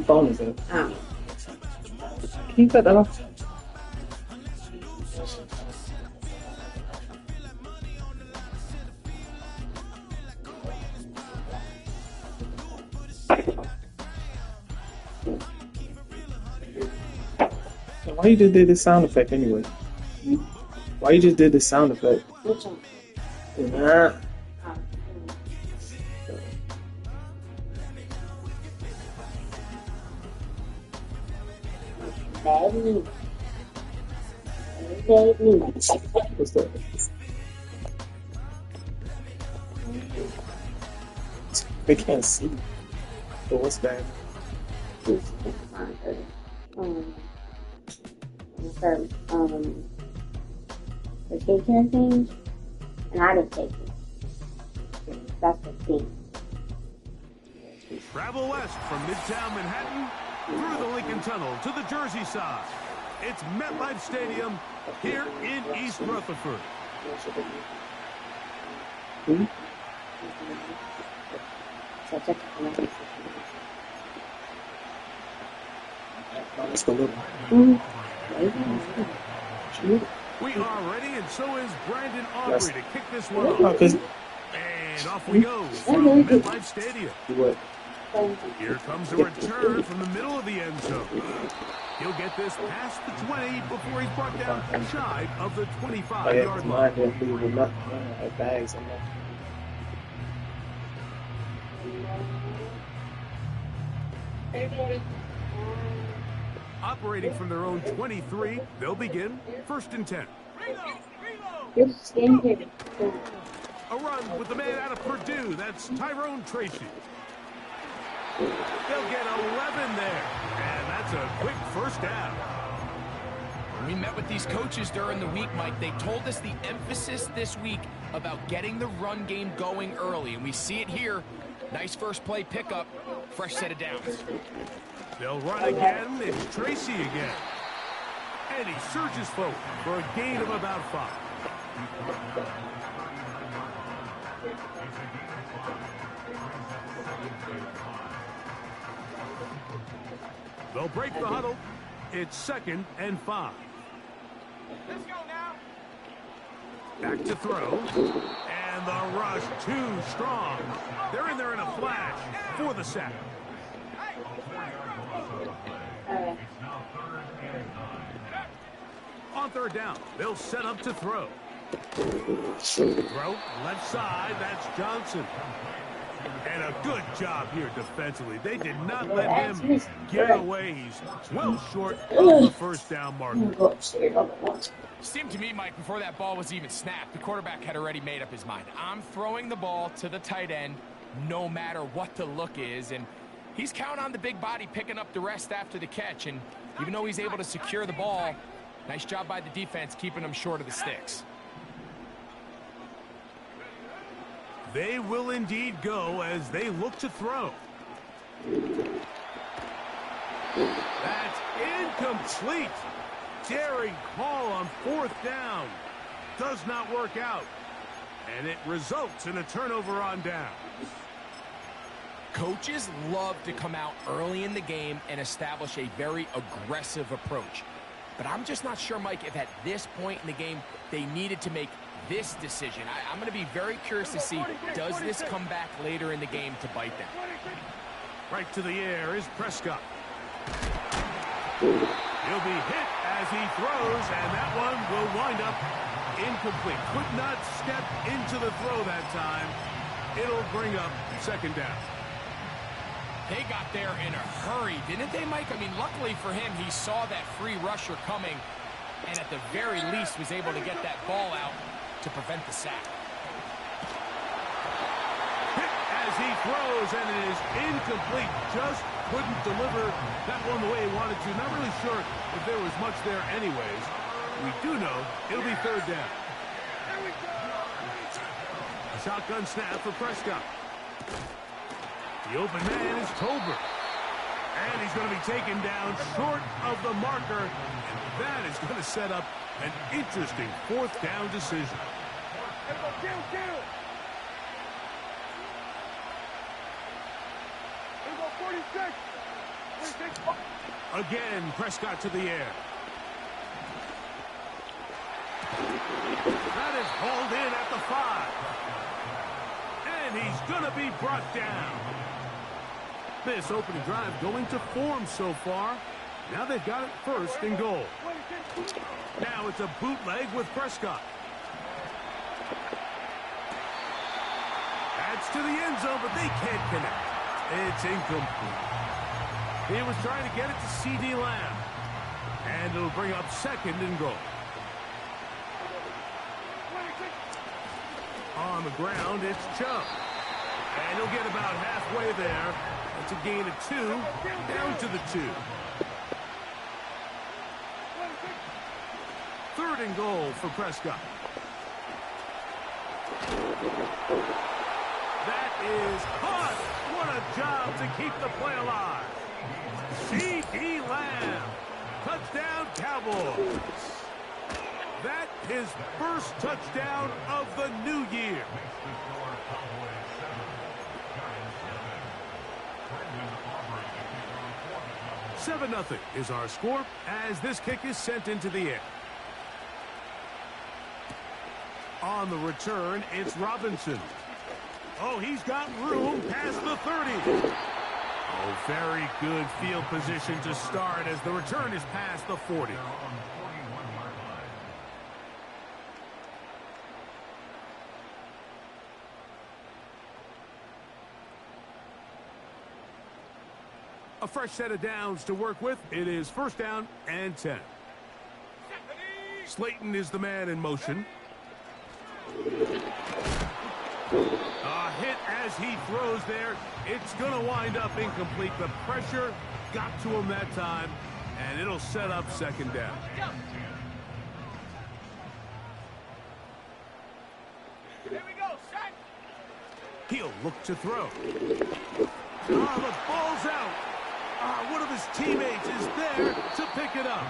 phone is it? Oh. Can you cut that off? Why you just did this sound effect anyway? Why you just did this sound effect? Which one? Nah. Bad news. Bad news. What's that? They can't see. But what's bad? The skincare thing, and I didn't take it. That's the thing. Travel west from Midtown Manhattan through the Lincoln Tunnel to the Jersey side. It's MetLife Stadium here in East Rutherford. We are ready, and so is Brandon Aubrey to kick this one off. And off we go from MetLife Stadium. Here comes a return from the middle of the end zone. He'll get this past the 20 before he's brought down shy of the 25-yard line. Operating from their own 23, they'll begin 1st and 10. A run with the man out of Purdue. That's Tyrone Tracy. They'll get 11 there, and that's a quick first down. We met with these coaches during the week, Mike. They told us the emphasis this week about getting the run game going early, and we see it here. Nice first play pickup, fresh set of downs. They'll run again. It's Tracy again. And he surges forward for a gain of about 5. They'll break the huddle. It's 2nd and 5. Let's go now. Back to throw. And the rush too strong. They're in there in a flash for the sack. On 3rd down, they'll set up to throw. Throw, left side, that's Johnson. And a good job here defensively. They did not let him get away. He's well short of the first down marker. Seemed to me, Mike, before that ball was even snapped, the quarterback had already made up his mind. I'm throwing the ball to the tight end no matter what the look is. And he's counting on the big body picking up the rest after the catch. And even though he's able to secure the ball, nice job by the defense keeping him short of the sticks. They will indeed go as they look to throw. That's incomplete. Daring call on 4th down. Does not work out. And it results in a turnover on down. Coaches love to come out early in the game and establish a very aggressive approach. But I'm just not sure, Mike, if at this point in the game they needed to make this decision. I'm going to be very curious to see, does this come back later in the game to bite them? Right to the air is Prescott. He'll be hit as he throws, and that one will wind up incomplete. Could not step into the throw that time. It'll bring up 2nd down. They got there in a hurry, didn't they, Mike? I mean, luckily for him, he saw that free rusher coming, and at the very least was able to get that ball out to prevent the sack. Hit as he throws, and it is incomplete. Just couldn't deliver that one the way he wanted to. Not really sure if there was much there anyways. We do know it'll be 3rd down. A shotgun snap for Prescott. The open man is Tolbert. And he's going to be taken down short of the marker. And that is going to set up an interesting 4th down decision. Kill. Here we go, 46. Again, Prescott to the air. That is hauled in at the 5. And he's going to be brought down. This opening drive going to form so far. Now they've got it first and goal. Now it's a bootleg with Prescott. That's to the end zone, but they can't connect. It's incomplete. He was trying to get it to C.D. Lamb. And it'll bring up second and goal. On the ground, it's Chubb. And he'll get about halfway there. It's a gain of 2, down to the 2. Third and goal for Prescott. That is caught. What a job to keep the play alive. C.D. Lamb. Touchdown, Cowboys. That his first touchdown of the new year. Seven 0 is our score as this kick is sent into the air. On the return, it's Robinson. Oh, he's got room past the 30. Oh, very good field position to start as the return is past the 40. A fresh set of downs to work with. It is first down and 10. Slayton is the man in motion. A hit as he throws there. It's going to wind up incomplete. The pressure got to him that time, and it'll set up second down. Here we go, set. He'll look to throw. The ball's out. One of his teammates is there to pick it up.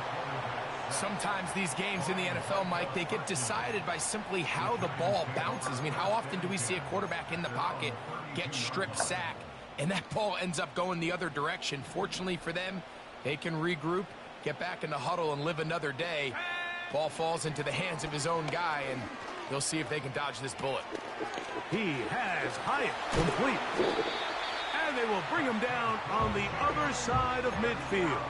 Sometimes these games in the NFL, Mike, they get decided by simply how the ball bounces. I mean, how often do we see a quarterback in the pocket get strip sack, and that ball ends up going the other direction? Fortunately for them, they can regroup, get back in the huddle, and live another day. Ball falls into the hands of his own guy, and they'll see if they can dodge this bullet. He has Hyatt complete. And they will bring him down on the other side of midfield.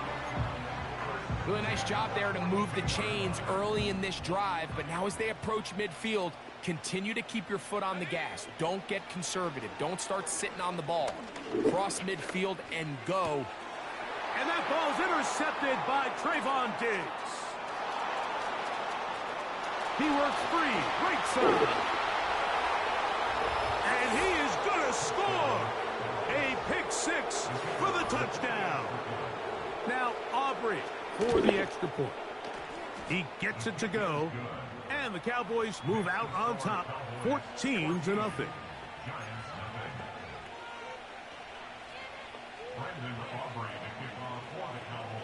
Really nice job there to move the chains early in this drive, but now as they approach midfield, continue to keep your foot on the gas. Don't get conservative. Don't start sitting on the ball. Cross midfield and go. And that ball's intercepted by Trayvon Diggs. He works free, right side. And he is going to score. A pick 6 for the touchdown. Now Aubrey for the extra point. He gets it to go, and the Cowboys move out on top, 14-0.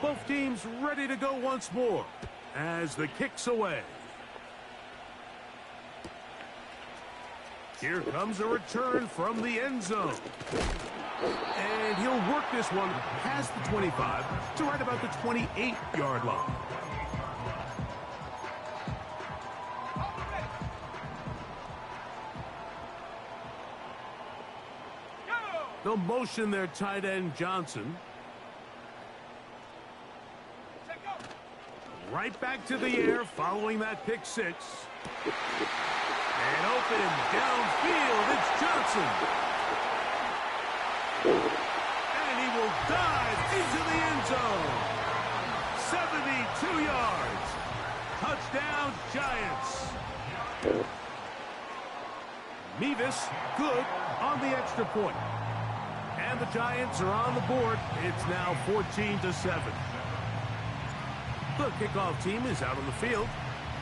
Both teams ready to go once more as the kick's away. Here comes a return from the end zone. And he'll work this one past the 25 to right about the 28-yard line. They'll motion their tight end Johnson. Right back to the air following that pick 6. And open downfield, it's Johnson. And he will dive into the end zone. 72 yards. Touchdown, Giants. Mevis, good on the extra point. And the Giants are on the board. It's now 14-7. The kickoff team is out on the field.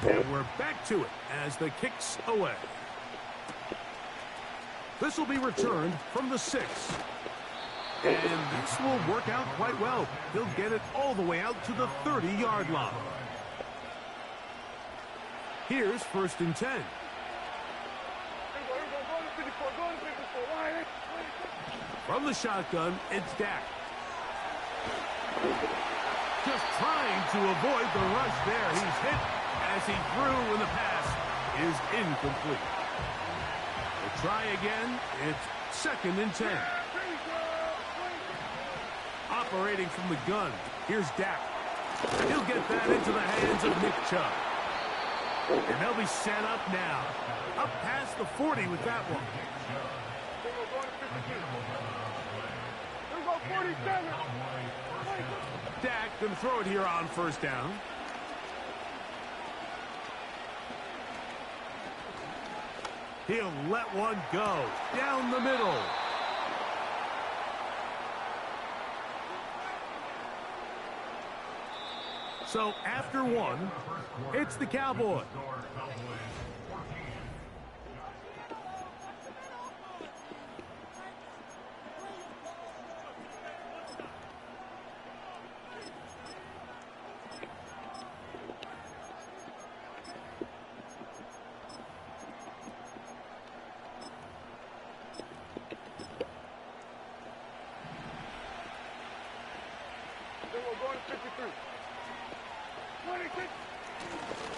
And we're back to it as the kick's away. This will be returned from the 6. And this will work out quite well. He'll get it all the way out to the 30-yard line. Here's 1st and 10. From the shotgun, it's Dak. Just trying to avoid the rush there. He's hit as he threw, and the pass is incomplete. We'll try again. It's 2nd and 10. Operating from the gun. Here's Dak. He'll get that into the hands of Nick Chubb. And they'll be set up now. Up past the 40 with that one. Dak going to throw it here on 1st down. He'll let one go down the middle. So after 1, it's the Cowboys.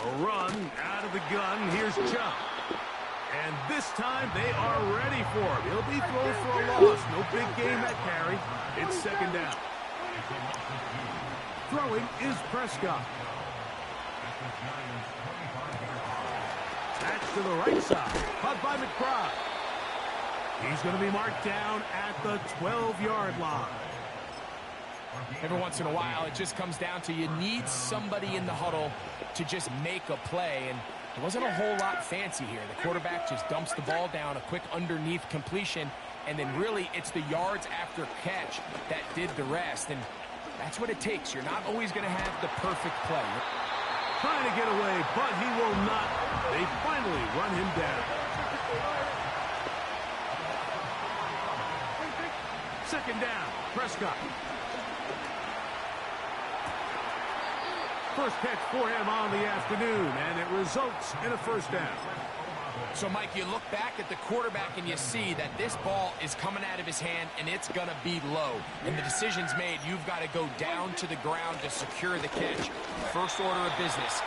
A run out of the gun. Here's Chubb. And this time they are ready for him. He'll be thrown for a loss. No big game that carry. It's 2nd down. Throwing is Prescott. That's to the right side. Caught by McBride. He's going to be marked down at the 12-yard line. Every once in a while, it just comes down to you need somebody in the huddle to just make a play, and there wasn't a whole lot fancy here. The quarterback just dumps the ball down, a quick underneath completion, and then really it's the yards after catch that did the rest, and that's what it takes. You're not always going to have the perfect play. Trying to get away, but he will not. They finally run him down. 2nd down, Prescott. First catch for him on the afternoon, and it results in a 1st down. So, Mike, you look back at the quarterback and you see that this ball is coming out of his hand and it's going to be low. And the decision's made. You've got to go down to the ground to secure the catch. First order of business.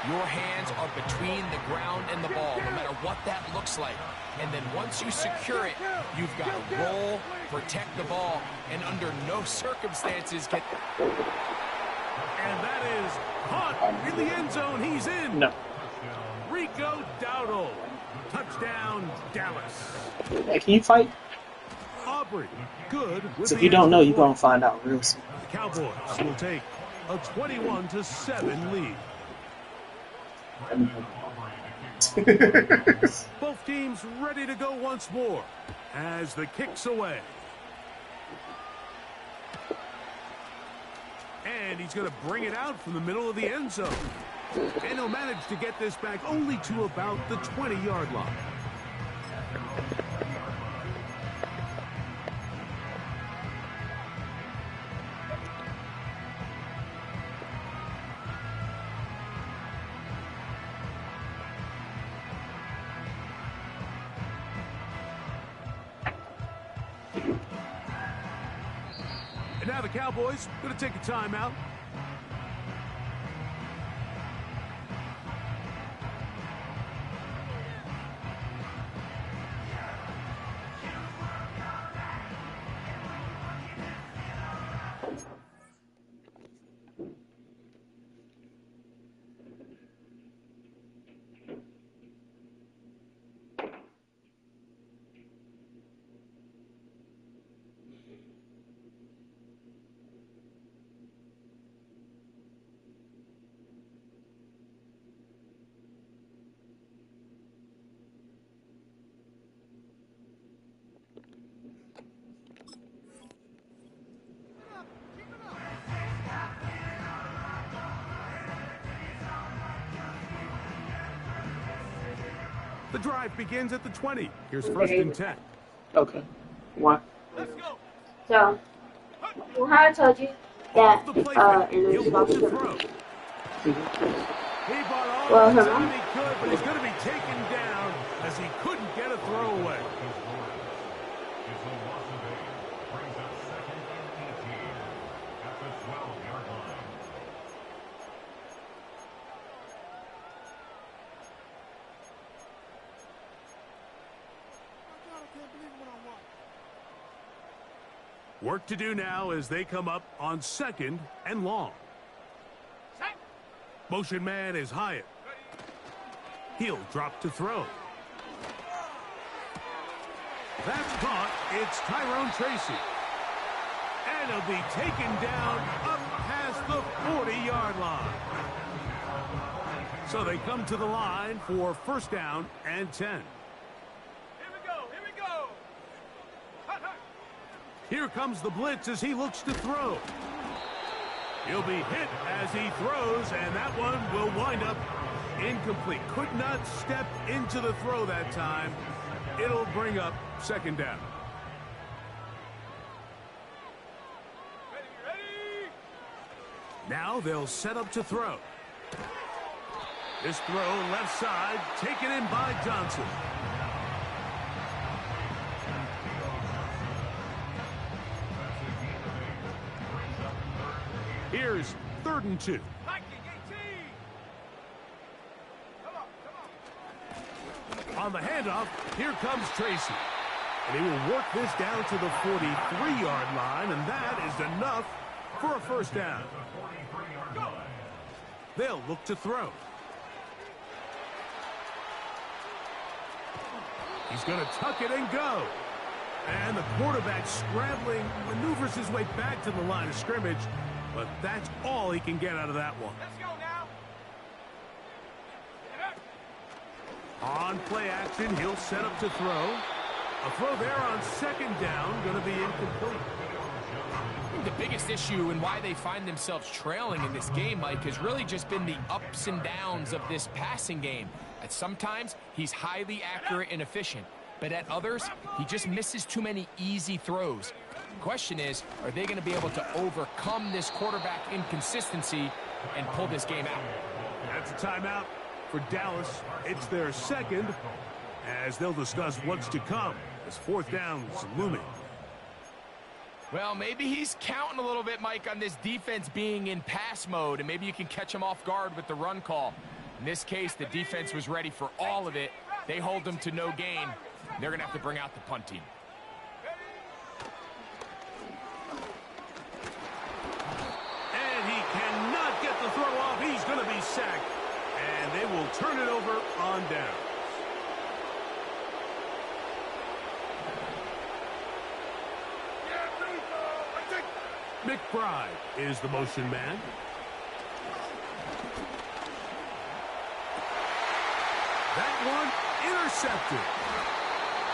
Your hands are between the ground and the ball, no matter what that looks like. And then once you secure it, you've got to roll, protect the ball, and under no circumstances get... And that is caught in the end zone. He's in. No. Rico Dowdle. Touchdown, Dallas. Hey, can you fight? Aubrey, good. So if you don't know, you're going to find out real soon. The Cowboys will take a 21-7 lead. Both teams ready to go once more as the kick's away. And he's going to bring it out from the middle of the end zone. And he'll manage to get this back only to about the 20-yard line. And now the Cowboys going to take a timeout. The drive begins at the 20. Here's 1st and 10. Okay. Why? Let's go. So, Ohio told you that Off the play in he'll the look to box. throw. He bought all Well, the her time mom- he could, but he's going to be taken down as he couldn't get a throw away. Work to do now as they come up on 2nd and long. Motion man is Hyatt. He'll drop to throw. That's caught. It's Tyrone Tracy. And he'll be taken down up past the 40-yard line. So they come to the line for 1st down and 10. Here we go. Here we go. Here comes the blitz as he looks to throw. He'll be hit as he throws, and that one will wind up incomplete. Could not step into the throw that time. It'll bring up 2nd down. Ready. Now they'll set up to throw. This throw left side, taken in by Johnson. Here's 3rd and 2. On the handoff, here comes Tracy. And he will work this down to the 43-yard line, and that is enough for a 1st down. They'll look to throw. He's going to tuck it and go. And the quarterback scrambling, maneuvers his way back to the line of scrimmage, but that's all he can get out of that one. Let's go now. On play action, he'll set up to throw. A throw there on 2nd down, going to be incomplete. The biggest issue and why they find themselves trailing in this game, Mike, has really just been the ups and downs of this passing game. At sometimes, he's highly accurate and efficient, but at others, he just misses too many easy throws. The question is, are they going to be able to overcome this quarterback inconsistency and pull this game out? That's a timeout for Dallas. It's their 2nd, as they'll discuss what's to come as 4th down is looming. Well, maybe he's counting a little bit, Mike, on this defense being in pass mode, and maybe you can catch him off guard with the run call. In this case, the defense was ready for all of it. They hold them to no gain. They're going to have to bring out the punt team. And he cannot get the throw off. He's going to be sacked. And they will turn it over on down. McBride is the motion man. That one intercepted.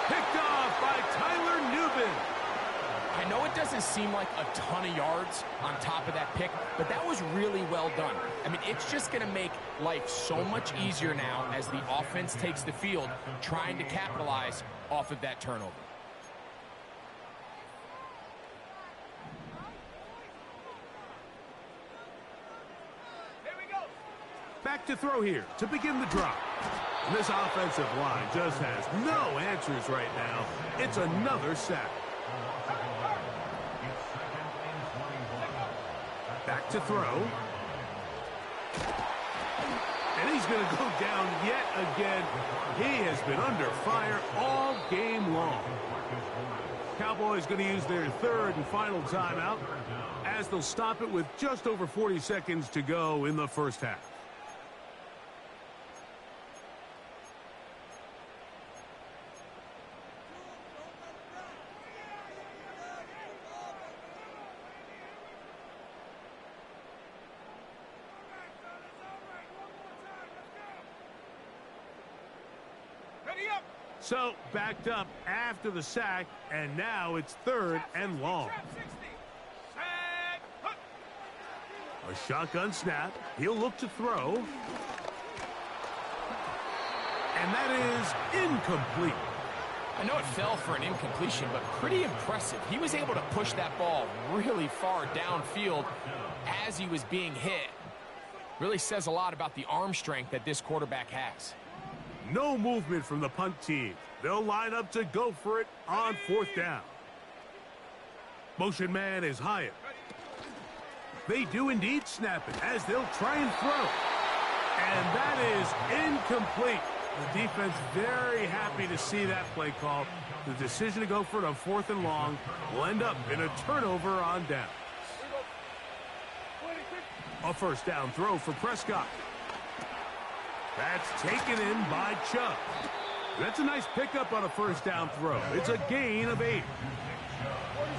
Picked off by Tyler Nubin. I know it doesn't seem like a ton of yards on top of that pick, but that was really well done. I mean, it's just going to make life so much easier now as the offense takes the field, trying to capitalize off of that turnover. Back to throw here to begin the drive. And this offensive line just has no answers right now. It's another sack. Back to throw. And he's going to go down yet again. He has been under fire all game long. Cowboys going to use their 3rd and final timeout as they'll stop it with just over 40 seconds to go in the 1st half. So, backed up after the sack, and now it's 3rd and long. A shotgun snap. He'll look to throw. And that is incomplete. I know it fell for an incompletion, but pretty impressive. He was able to push that ball really far downfield as he was being hit. Really says a lot about the arm strength that this quarterback has. No movement from the punt team. They'll line up to go for it on 4th down. Motion man is Hyatt. They do indeed snap it as they'll try and throw. And that is incomplete. The defense very happy to see that play call. The decision to go for it on 4th and long will end up in a turnover on down. A first down throw for Prescott. That's taken in by Chubb. That's a nice pickup on a first down throw. It's a gain of 8.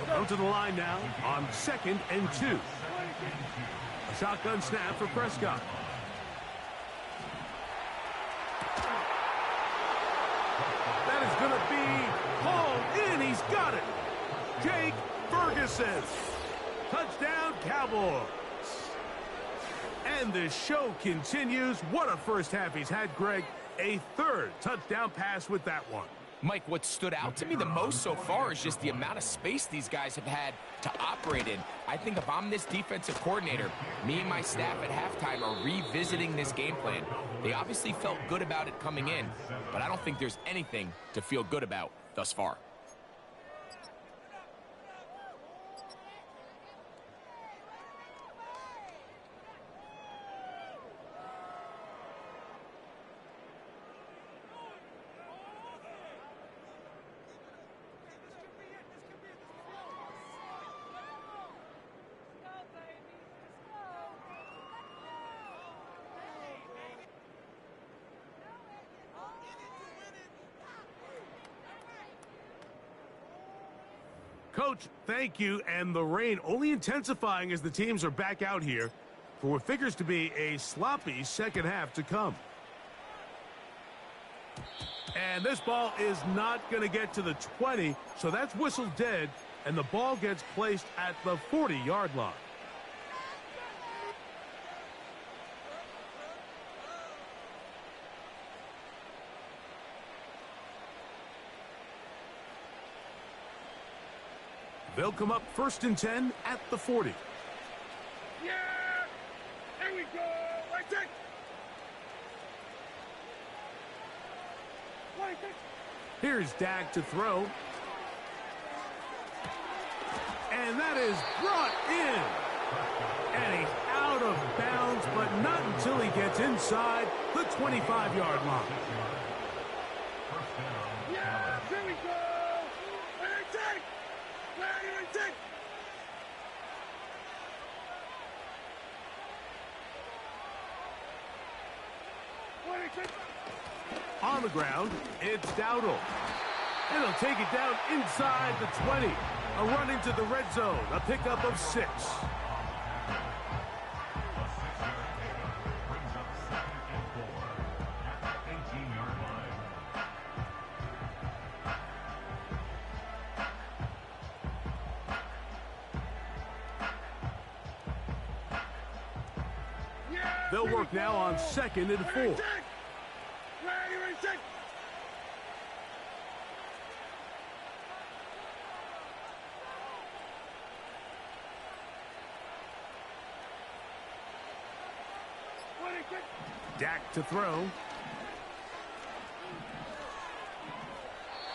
Come to the line now on 2nd and 2. A shotgun snap for Prescott. That is going to be hauled in. He's got it. Jake Ferguson. Touchdown, Cowboys. And the show continues. What a first half he's had, Greg. A 3rd touchdown pass with that one. Mike, what stood out to me the most so far is just the amount of space these guys have had to operate in. I think if I'm this defensive coordinator, me and my staff at halftime are revisiting this game plan. They obviously felt good about it coming in, but I don't think there's anything to feel good about thus far. Coach, thank you, and the rain only intensifying as the teams are back out here for what figures to be a sloppy second half to come. And this ball is not going to get to the 20, so that's whistled dead, and the ball gets placed at the 40-yard line. They'll come up 1st and 10 at the 40. Yeah! Here we go! Right there! Here's Dak to throw. And that is brought in. And he's out of bounds, but not until he gets inside the 25-yard line. Yeah! Here we go! On the ground, it's Dowdle. And he'll take it down inside the 20. A run into the red zone, a pickup of 6. They'll work now on 2nd and 4. Dak to throw.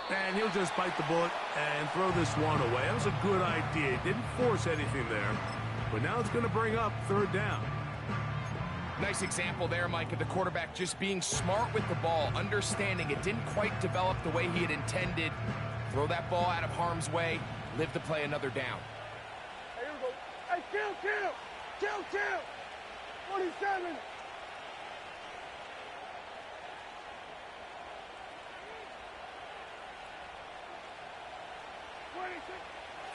And he'll just bite the bullet and throw this one away. That was a good idea. Didn't force anything there. But now it's going to bring up 3rd down. Nice example there, Mike, of the quarterback just being smart with the ball, understanding it didn't quite develop the way he had intended. Throw that ball out of harm's way, live to play another down. Here we go. Hey, kill! 47!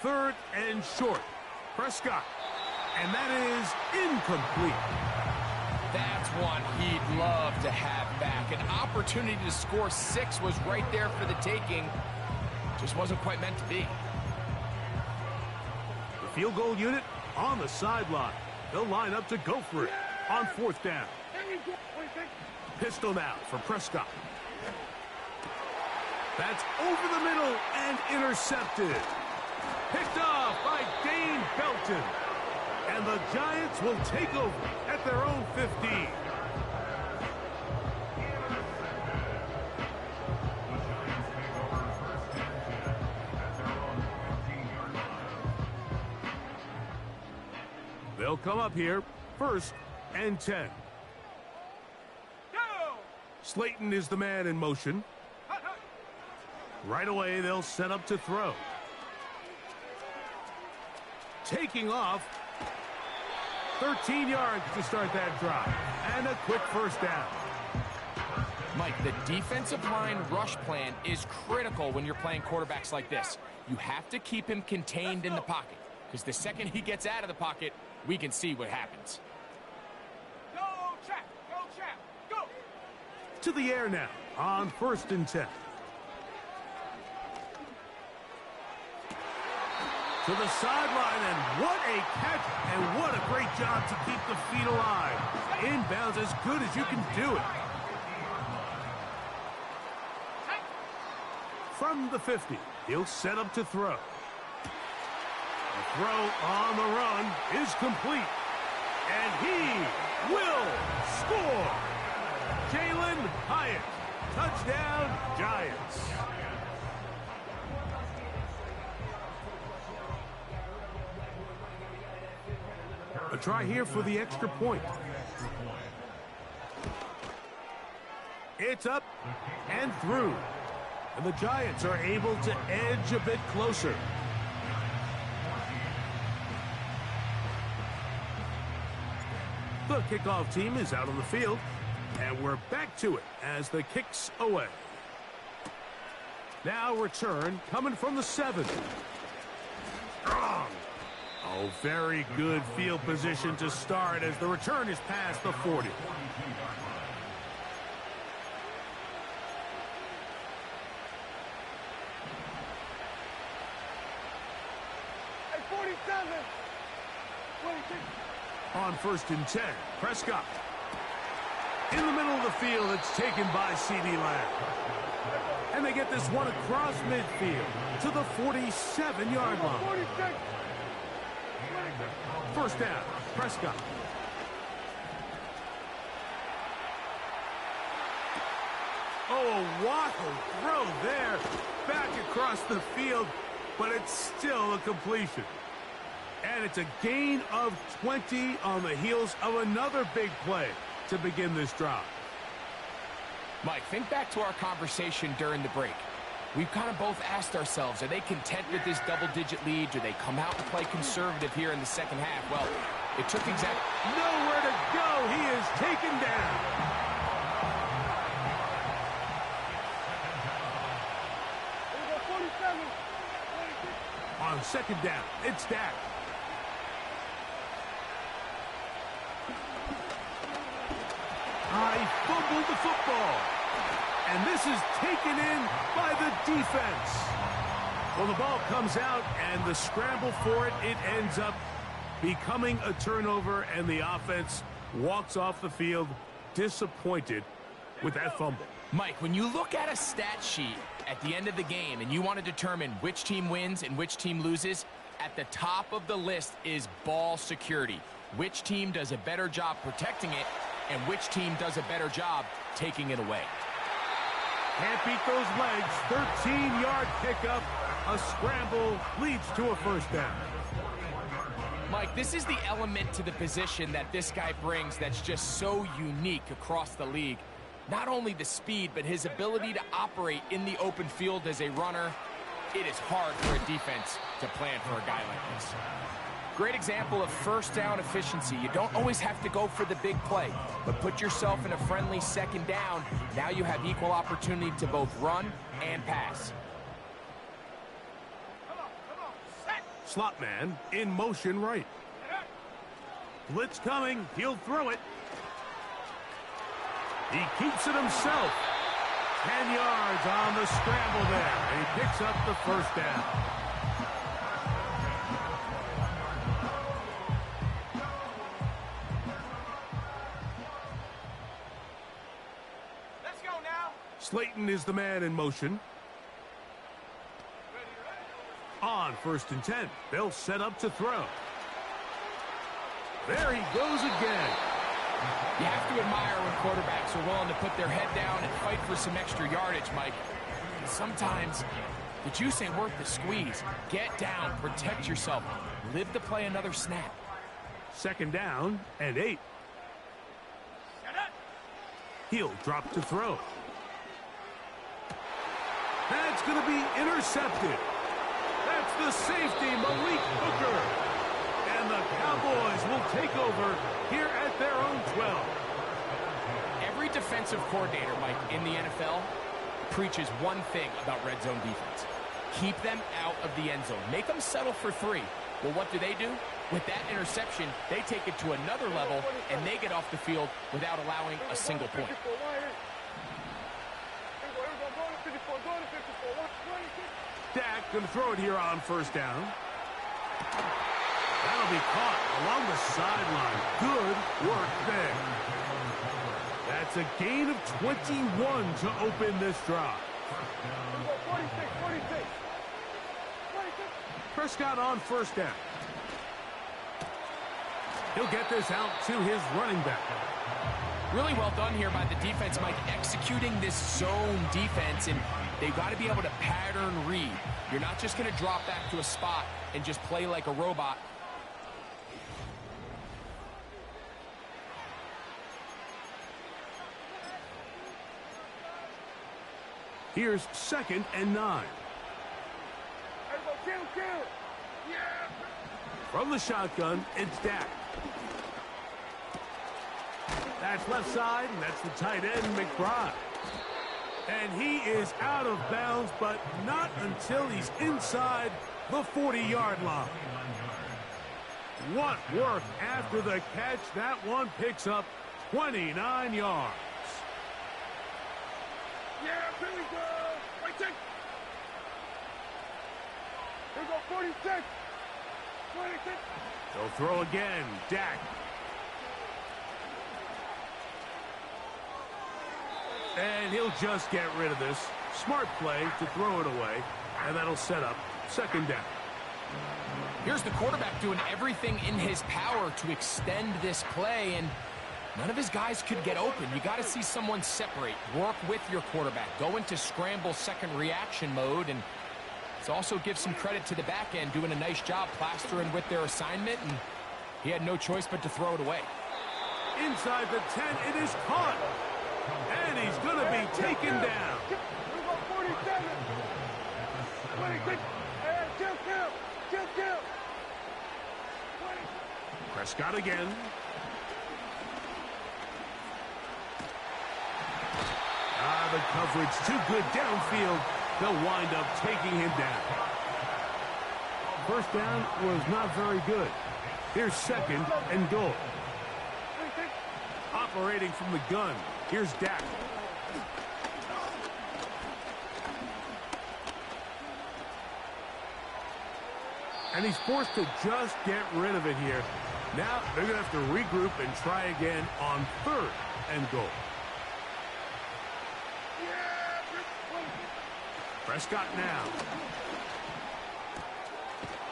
Third and short. Prescott. And that is incomplete. That's one he'd love to have back. An opportunity to score 6 was right there for the taking. Just wasn't quite meant to be. The field goal unit on the sideline. They'll line up to go for it on 4th down. Pistol now for Prescott. That's over the middle and intercepted. Picked off by Dane Belton. And the Giants will take over at their own 15. They'll come up here 1st and 10. Go! Slayton is the man in motion. Right away, they'll set up to throw. Taking off. 13 yards to start that drive. And a quick first down. Mike, the defensive line rush plan is critical when you're playing quarterbacks like this. You have to keep him contained in the pocket, because the second he gets out of the pocket, we can see what happens. Go, Chap! Go, Chap! Go! To the air now on 1st and 10. To the sideline, and what a catch, and what a great job to keep the feet alive. Inbounds as good as you can do it. From the 50, he'll set up to throw. The throw on the run is complete, and he will score. Jalen Hyatt, touchdown, Giants. A try here for the extra point. It's up and through. And the Giants are able to edge a bit closer. The kickoff team is out on the field. And we're back to it as the kick's away. Now return coming from the 7. Strong. Oh, very good field position to start as the return is past the 40. Hey, 47! 26! On 1st and 10, Prescott. In the middle of the field, it's taken by CeeDee Lamb. And they get this one across midfield to the 47-yard line. 46! 1st down, Prescott. Oh, a waffle throw there. Back across the field, but it's still a completion. And it's a gain of 20 on the heels of another big play to begin this drive. Mike, think back to our conversation during the break. We've kind of both asked ourselves, are they content with this double-digit lead? Do they come out and play conservative here in the second half? Well, it took nowhere to go. He is taken down. Here we go, 47! 26! On 2nd down, it's Dak. He fumbled the football. And this is taken in by the defense. Well, the ball comes out, and the scramble for it, it ends up becoming a turnover, and the offense walks off the field disappointed with that fumble. Mike, when you look at a stat sheet at the end of the game and you want to determine which team wins and which team loses, at the top of the list is ball security. Which team does a better job protecting it, and which team does a better job taking it away. Can't beat those legs. 13-yard pickup. A scramble leads to a 1st down. Mike, this is the element to the position that this guy brings that's just so unique across the league. Not only the speed, but his ability to operate in the open field as a runner. It is hard for a defense to plan for a guy like this. Great example of 1st down efficiency. You don't always have to go for the big play, but put yourself in a friendly 2nd down. Now you have equal opportunity to both run and pass. Slot man in motion right. Blitz coming. He'll throw it. He keeps it himself. 10 yards on the scramble there. And he picks up the 1st down. Let's go now! Slayton is the man in motion. On 1st and 10, they'll set up to throw. There he goes again. You have to admire when quarterbacks are willing to put their head down and fight for some extra yardage, Mike. Sometimes the juice ain't worth the squeeze. Get down, protect yourself, live to play another snap. 2nd down and 8. He'll drop to throw. That's going to be intercepted. That's the safety, Malik Hooker. And the Cowboys will take over here at their own 12. Every defensive coordinator, Mike, in the NFL preaches one thing about red zone defense. Keep them out of the end zone. Make them settle for 3. Well, what do? With that interception, they take it to another level, and they get off the field without allowing a single point. Dak going to throw it here on first down. That'll be caught along the sideline. Good work there. That's a gain of 21 to open this drive. Prescott on first down. He'll get this out to his running back. Really well done here by the defense, Mike, executing this zone defense, and they've got to be able to pattern read. You're not just going to drop back to a spot and just play like a robot. Here's 2nd and 9. From the shotgun, it's Dak. That's left side, and that's the tight end, McBride. And he is out of bounds, but not until he's inside the 40-yard line. What work after the catch. That one picks up 29 yards. Yeah, here we go. Right check. Here we go, 46. 26. They'll throw again. Dak. And he'll just get rid of this. Smart play to throw it away. And that'll set up 2nd down. Here's the quarterback doing everything in his power to extend this play, and none of his guys could get open. You got to see someone separate, work with your quarterback, go into scramble second reaction mode, and it also gives some credit to the back end doing a nice job plastering with their assignment, and he had no choice but to throw it away. Inside the 10, it is caught. And he's going to be taken down. We go 47. 26. And just kill. Just kill. Prescott again. The coverage too good downfield. They'll wind up taking him down. First down was not very good. Here's 2nd and goal. Operating from the gun. Here's Dak. And he's forced to just get rid of it here. Now they're going to have to regroup and try again on 3rd and goal. Prescott now.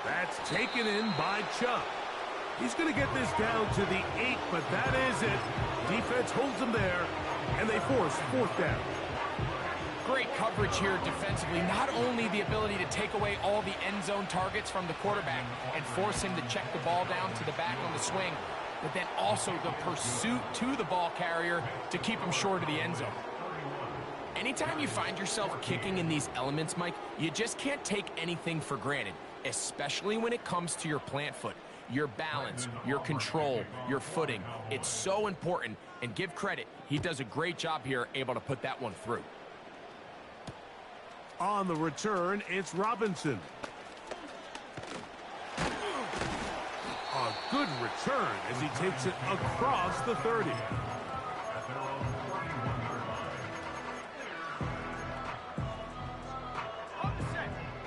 That's taken in by Chubb. He's going to get this down to the 8, but that is it. Defense holds him there, and they force 4th down. Great coverage here defensively. Not only the ability to take away all the end zone targets from the quarterback and force him to check the ball down to the back on the swing, but then also the pursuit to the ball carrier to keep him short of the end zone. Anytime you find yourself kicking in these elements, Mike, you just can't take anything for granted, especially when it comes to your plant foot. Your balance, your control, your footing. It's so important, and give credit. He does a great job here, able to put that one through. On the return, it's Robinson. A good return as he takes it across the 30.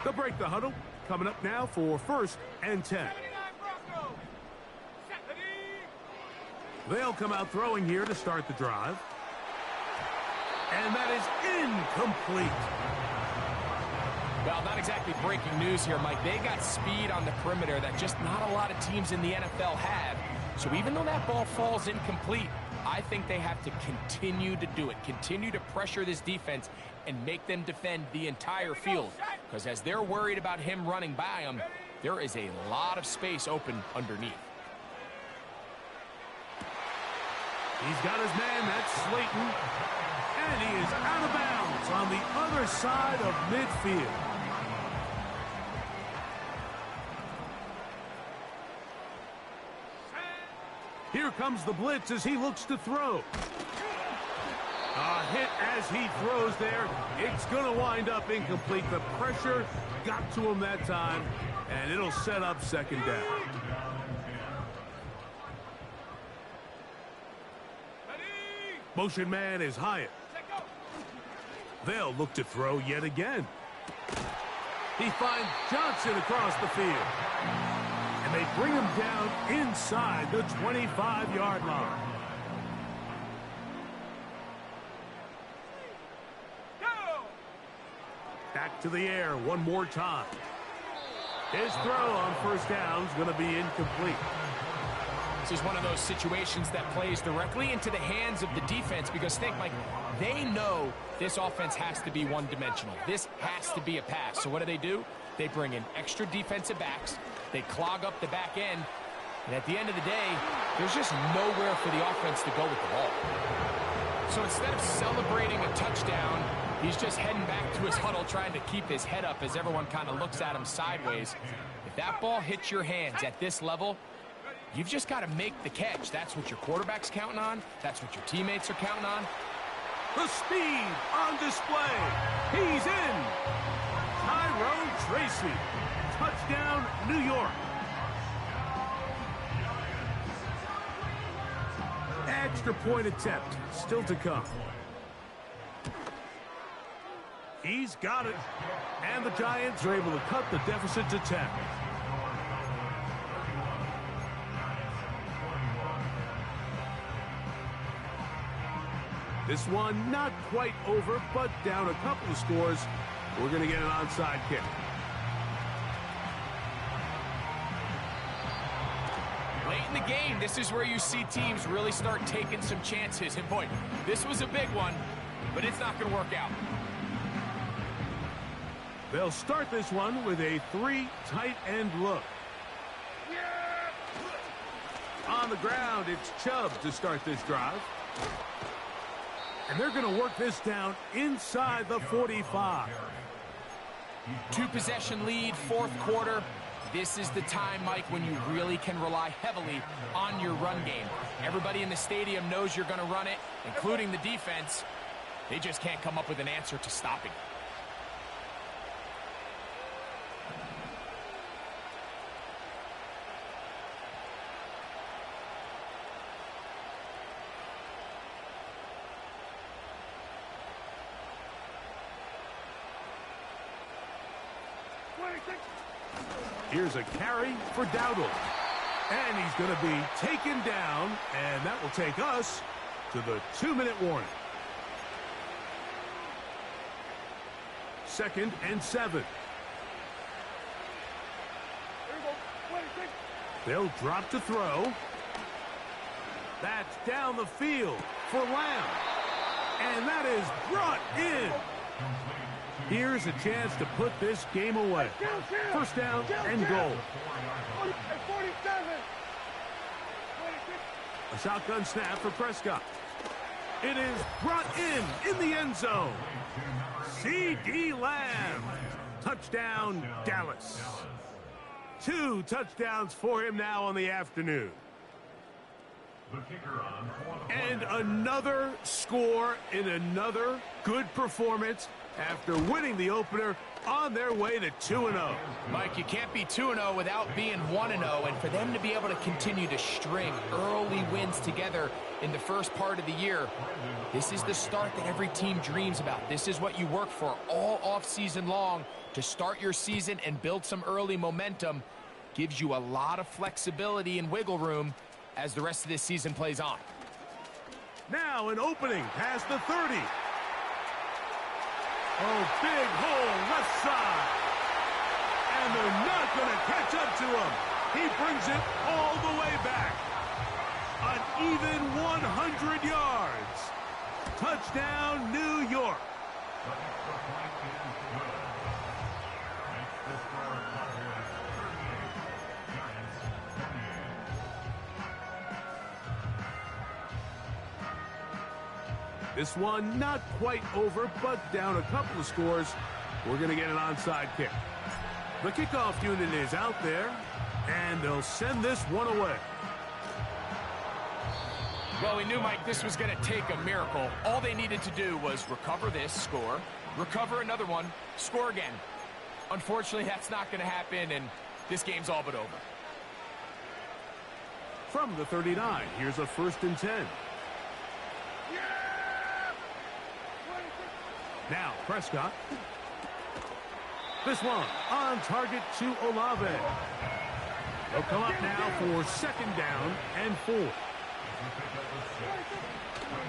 They'll break the huddle. Coming up now for 1st and 10. They'll come out throwing here to start the drive. And that is incomplete. Well, not exactly breaking news here, Mike. They got speed on the perimeter that just not a lot of teams in the NFL have. So even though that ball falls incomplete, I think they have to continue to do it. Continue to pressure this defense and make them defend the entire field. Because as they're worried about him running by them, there is a lot of space open underneath. He's got his man, that's Slayton. And he is out of bounds on the other side of midfield. Here comes the blitz as he looks to throw. A hit as he throws there. It's going to wind up incomplete. The pressure got to him that time, and it'll set up second down. Motion man is Hyatt. They'll look to throw yet again. He finds Johnson across the field. And they bring him down inside the 25-yard line. Back to the air one more time. His throw on first down is going to be incomplete. This is one of those situations that plays directly into the hands of the defense because think, Mike, they know this offense has to be one-dimensional. This has to be a pass. So what do? They bring in extra defensive backs. They clog up the back end. And at the end of the day, there's just nowhere for the offense to go with the ball. So instead of celebrating a touchdown, he's just heading back to his huddle trying to keep his head up as everyone kind of looks at him sideways. If that ball hits your hands at this level, you've just got to make the catch. That's what your quarterback's counting on. That's what your teammates are counting on. The speed on display. He's in. Tyrone Tracy. Touchdown, New York. Extra point attempt still to come. He's got it. And the Giants are able to cut the deficit to 10. This one not quite over, but down a couple of scores. We're going to get an onside kick. Late in the game, this is where you see teams really start taking some chances. And boy, this was a big one, but it's not going to work out. They'll start this one with a 3 tight end look. On the ground, it's Chubb to start this drive. And they're going to work this down inside the 45. 2-possession lead, fourth quarter. This is the time, Mike, when you really can rely heavily on your run game. Everybody in the stadium knows you're going to run it, including the defense. They just can't come up with an answer to stopping it. Here's a carry for Dowdle. And he's going to be taken down, and that will take us to the 2-minute warning. 2nd and 7. They'll drop to throw. That's down the field for Lamb. And that is brought in. Here's a chance to put this game away. First down and goal. A shotgun snap for Prescott. It is brought in the end zone. C.D. Lamb. Touchdown, Dallas. 2 touchdowns for him now on the afternoon. And another score in another good performance after winning the opener on their way to 2-0. Mike, you can't be 2-0 without being 1-0, and for them to be able to continue to string early wins together in the first part of the year, this is the start that every team dreams about. This is what you work for all offseason long to start your season and build some early momentum. Gives you a lot of flexibility and wiggle room as the rest of this season plays on. Now an opening past the 30. Oh, big hole left side. And they're not going to catch up to him. He brings it all the way back. An even 100 yards. Touchdown, New York. This one not quite over, but down a couple of scores. We're going to get an onside kick. The kickoff unit is out there, and they'll send this one away. Well, we knew, Mike, this was going to take a miracle. All they needed to do was recover this, score, recover another one, score again. Unfortunately, that's not going to happen, and this game's all but over. From the 39, here's a 1st and 10. Now, Prescott. This one on target to Olave. They'll come up now for 2nd down and 4.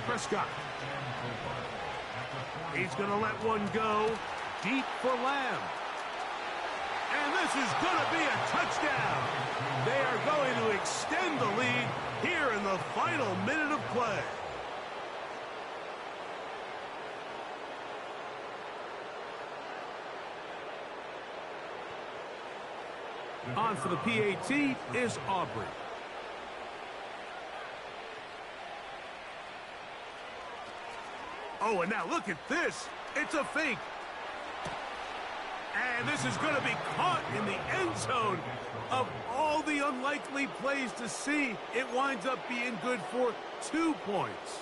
Prescott. He's going to let one go deep for Lamb. And this is going to be a touchdown. They are going to extend the lead here in the final minute of play. On for the PAT is Aubrey. Oh, and now look at this. It's a fake. And this is going to be caught in the end zone. Of all the unlikely plays to see, it winds up being good for 2 points.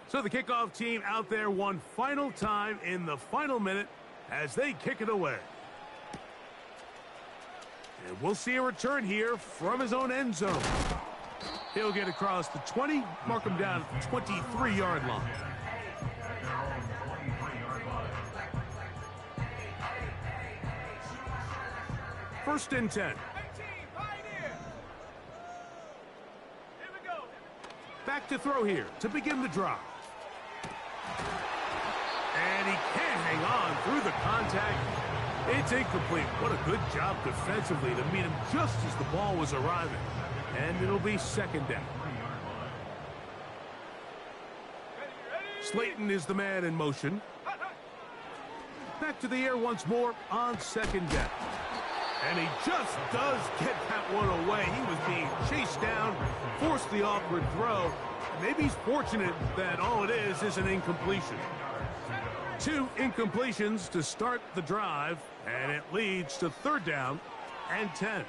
So the kickoff team out there one final time in the final minute as they kick it away. And we'll see a return here from his own end zone. He'll get across the 20, mark him down at the 23-yard line. First and 10. Back to throw here to begin the drive. And he can't hang on through the contact. It's incomplete. What a good job defensively to meet him just as the ball was arriving. And it'll be 2nd down. Slayton is the man in motion. Back to the air once more on 2nd down. And he just does get that one away. He was being chased down, forced the awkward throw. Maybe he's fortunate that all it is an incompletion. 2 incompletions to start the drive, and it leads to 3rd down and 10.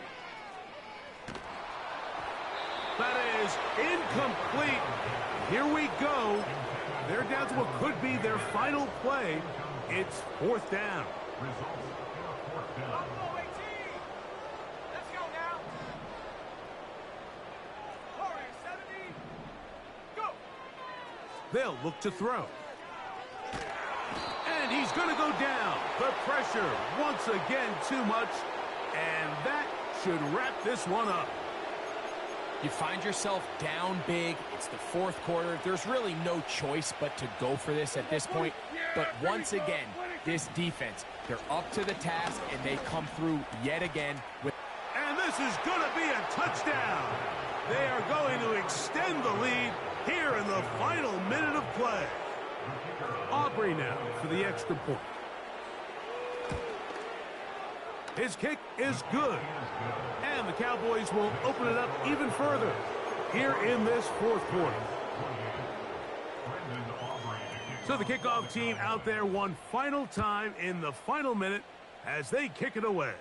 That is incomplete. Here we go. They're down to what could be their final play. It's 4th down. They'll look to throw. And he's going to go down. The pressure, once again, too much. And that should wrap this one up. You find yourself down big. It's the 4th quarter. There's really no choice but to go for this at this point. But once again, this defense, they're up to the task, and they come through yet again. And this is going to be a touchdown. They are going to extend the lead here in the final minute of play. Aubrey now for the extra point. His kick is good. And the Cowboys will open it up even further here in this 4th quarter. So the kickoff team out there one final time in the final minute as they kick it away.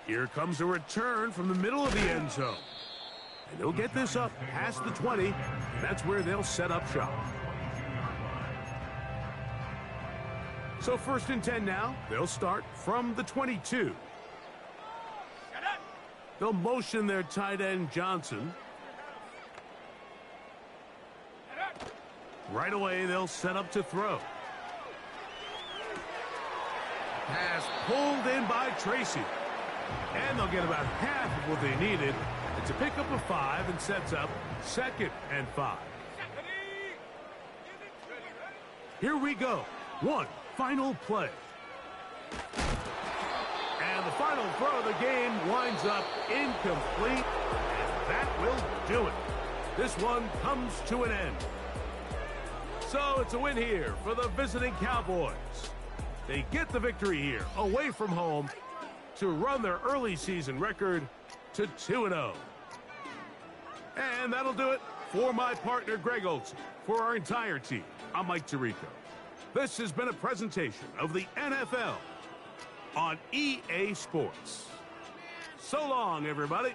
Here comes a return from the middle of the end zone. And they'll get this up past the 20, and that's where they'll set up shop. So 1st and 10 now. They'll start from the 22. They'll motion their tight end Johnson. Right away, they'll set up to throw. Pass pulled in by Tracy. And they'll get about half of what they needed. It's a pickup of 5 and sets up 2nd and 5. Here we go. One final play. And the final throw of the game winds up incomplete. And that will do it. This one comes to an end. So it's a win here for the visiting Cowboys. They get the victory here away from home. to run their early season record to 2-0. And that'll do it for my partner, Greg Olson. For our entire team, I'm Mike Tirico. This has been a presentation of the NFL on EA Sports. So long, everybody.